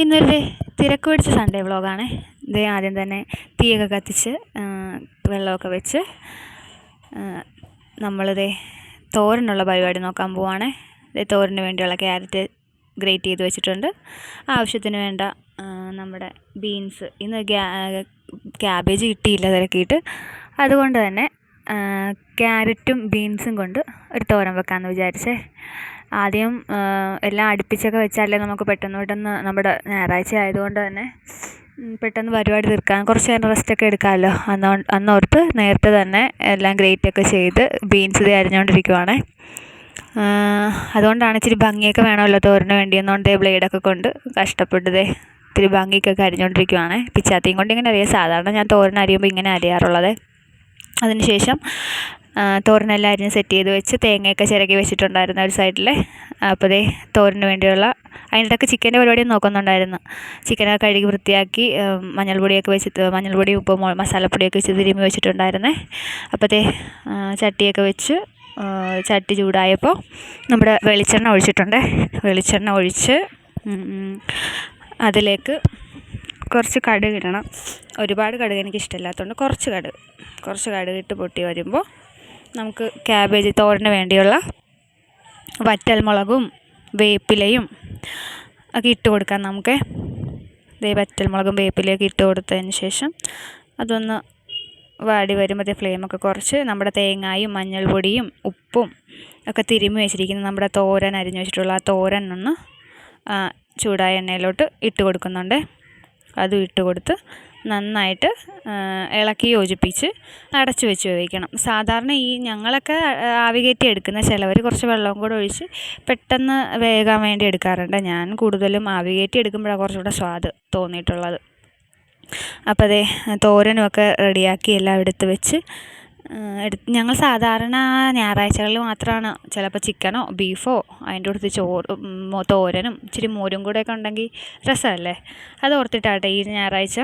ഇന്നൊരു തിരക്ക് പിടിച്ച സൺഡേ വ്ളോഗാണ്. ഇത് ആദ്യം തന്നെ തീയൊക്കെ കത്തിച്ച് വെള്ളമൊക്കെ വെച്ച് നമ്മളിതേ തോരനുള്ള പരിപാടി നോക്കാൻ പോവാണ്. തോരന് വേണ്ടിയുള്ള ക്യാരറ്റ് ഗ്രേറ്റ് ചെയ്ത് വെച്ചിട്ടുണ്ട്. ആവശ്യത്തിന് വേണ്ട നമ്മുടെ ബീൻസ്, ഇന്ന് ക്യാബേജ് കിട്ടിയില്ല തിരക്കിയിട്ട്, അതുകൊണ്ട് തന്നെ ക്യാരറ്റും ബീൻസും കൊണ്ട് ഒരു തോരൻ വെക്കാമെന്ന് വിചാരിച്ചേ. ആദ്യം എല്ലാം അടുപ്പിച്ചൊക്കെ വെച്ചാലേ നമുക്ക് പെട്ടെന്ന് നമ്മുടെ ഞായറാഴ്ച ആയതുകൊണ്ട് തന്നെ പെട്ടെന്ന് പരിപാടി തീർക്കാൻ കുറച്ച് നേരം റെസ്റ്റൊക്കെ എടുക്കാമല്ലോ. അന്നോർത്ത് നേരത്തെ തന്നെ എല്ലാം ഗ്രേറ്റൊക്കെ ചെയ്ത് ബീൻസ് അരിഞ്ഞുകൊണ്ടിരിക്കുവാണ്. അതുകൊണ്ടാണ് ഇച്ചിരി ഭംഗിയൊക്കെ വേണമല്ലോ തോരന് വേണ്ടിയെന്നുകൊണ്ട് ബ്ലേഡൊക്കെ കൊണ്ട് കഷ്ടപ്പെട്ടതേ ഇത്തിരി ഭംഗിക്കൊക്കെ അരിഞ്ഞുകൊണ്ടിരിക്കുവാണ്. പിച്ചാത്തിയും കൊണ്ട് ഇങ്ങനെ അറിയാം. സാധാരണ ഞാൻ തോരൻ അരിയുമ്പോൾ ഇങ്ങനെ അരിയാറുള്ളത്. അതിനുശേഷം തോരനെല്ലാം അരിഞ്ഞ് സെറ്റ് ചെയ്ത് വെച്ച് തേങ്ങയൊക്കെ ചിരകി വെച്ചിട്ടുണ്ടായിരുന്നു ഒരു സൈഡിൽ. അപ്പോൾ ദേ തോരന് വേണ്ടിയുള്ള അതിനിടയ്ക്ക് ചിക്കൻ്റെ പരിപാടിയും നോക്കുന്നുണ്ടായിരുന്നു. ചിക്കനൊക്കെ കഴുകി വൃത്തിയാക്കി മഞ്ഞൾപ്പൊടിയൊക്കെ വെച്ച് മഞ്ഞൾപ്പൊടി ഉപ്പും മസാലപ്പൊടിയൊക്കെ വെച്ച് തിരുമ്മി വെച്ചിട്ടുണ്ടായിരുന്നേ. അപ്പോൾ ദേ ചട്ടിയൊക്കെ വെച്ച് ചട്ടി ചൂടായപ്പോൾ നമ്മുടെ വെളിച്ചെണ്ണ ഒഴിച്ചിട്ടുണ്ട്. വെളിച്ചെണ്ണ ഒഴിച്ച് അതിലേക്ക് കുറച്ച് കടുക് ഇടണം. ഒരുപാട് കടുക് എനിക്കിഷ്ടമില്ലാത്തതുകൊണ്ട് കുറച്ച് കടുക് ഇട്ട് പൊട്ടി വരുമ്പോൾ നമുക്ക് ക്യാബേജ് തോരന് വേണ്ടിയുള്ള വറ്റൽമുളകും വേപ്പിലയും ഒക്കെ ഇട്ട് കൊടുക്കാം. നമുക്ക് വറ്റൽമുളകും വേപ്പിലയൊക്കെ ഇട്ട് കൊടുത്തതിന് ശേഷം അതൊന്ന് വാടി വരുമ്പോൾ ഫ്ലെയിമൊക്കെ കുറച്ച് നമ്മുടെ തേങ്ങായും മഞ്ഞൾപ്പൊടിയും ഉപ്പും ഒക്കെ തിരുമ്മി വെച്ചിരിക്കുന്ന നമ്മുടെ തോരൻ അരിഞ്ഞു വെച്ചിട്ടുള്ള ആ തോരൻ ഒന്ന് ചൂടായ എണ്ണയിലോട്ട് ഇട്ട് കൊടുക്കുന്നുണ്ട്. അതും ഇട്ട് കൊടുത്ത് നന്നായിട്ട് ഇളക്കി യോജിപ്പിച്ച് അടച്ചു വെച്ച് വേവിക്കണം. സാധാരണ ഞങ്ങളൊക്കെ ആവി കയറ്റി എടുക്കുന്ന ചിലവർ കുറച്ച് വെള്ളവും കൂടെ ഒഴിച്ച് പെട്ടെന്ന് വേകാൻ വേണ്ടി എടുക്കാറുണ്ട്. ഞാൻ കൂടുതലും ആവി കയറ്റി എടുക്കുമ്പോഴാണ് കുറച്ചുകൂടെ സ്വാദ് തോന്നിയിട്ടുള്ളത്. അപ്പോൾ അതേ തോരനുമൊക്കെ റെഡിയാക്കി എല്ലാം എടുത്ത് വെച്ച് ഞങ്ങൾ സാധാരണ ഞായറാഴ്ചകളിൽ മാത്രമാണ് ചിലപ്പോൾ ചിക്കനോ ബീഫോ അതിൻ്റെ അടുത്ത് തോരനും ഇച്ചിരി മോരും കൂടെയൊക്കെ ഉണ്ടെങ്കിൽ രസമല്ലേ. അത് ഓർത്തിട്ടാട്ടെ ഈ ഞായറാഴ്ച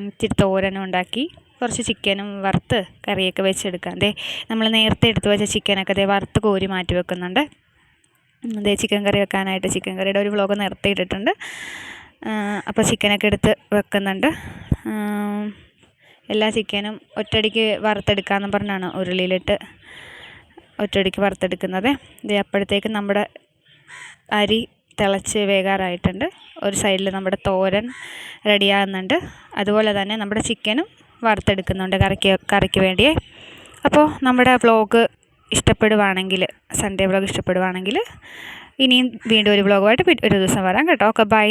ഇച്ചിരി തോരനും ഉണ്ടാക്കി കുറച്ച് ചിക്കനും വറുത്ത് കറിയൊക്കെ വെച്ചെടുക്കാം. നമ്മൾ നേരത്തെ എടുത്ത് വെച്ച ചിക്കനൊക്കെ വറുത്ത് കോരി മാറ്റി വെക്കുന്നുണ്ട്. ചിക്കൻ കറി വെക്കാനായിട്ട് ചിക്കൻ കറിയുടെ ഒരു വ്ളോഗ് നേരത്തെ ഇട്ടിട്ടുണ്ട്. അപ്പോൾ ചിക്കനൊക്കെ എടുത്ത് വെക്കുന്നുണ്ട്. എല്ലാ ചിക്കനും ഒറ്റയടിക്ക് വറുത്തെടുക്കാമെന്ന് പറഞ്ഞാണ് ഉരുളിയിലിട്ട് ഒറ്റയടിക്ക് വറുത്തെടുക്കുന്നത്. അപ്പോഴത്തേക്കും നമ്മുടെ അരി തിളച്ച് വേകാറായിട്ടുണ്ട്. ഒരു സൈഡിൽ നമ്മുടെ തോരൻ റെഡിയാകുന്നുണ്ട്. അതുപോലെ തന്നെ നമ്മുടെ ചിക്കനും വറുത്തെടുക്കുന്നുണ്ട് കറിക്ക് വേണ്ടിയേ. അപ്പോൾ നമ്മുടെ വ്ളോഗ് ഇഷ്ടപ്പെടുവാണെങ്കിൽ സൺഡേ വ്ളോഗ് ഇഷ്ടപ്പെടുവാണെങ്കിൽ ഇനിയും വീണ്ടും ഒരു വ്ളോഗുമായിട്ട് ഒരു ദിവസം വരാം കേട്ടോ. Okay, by.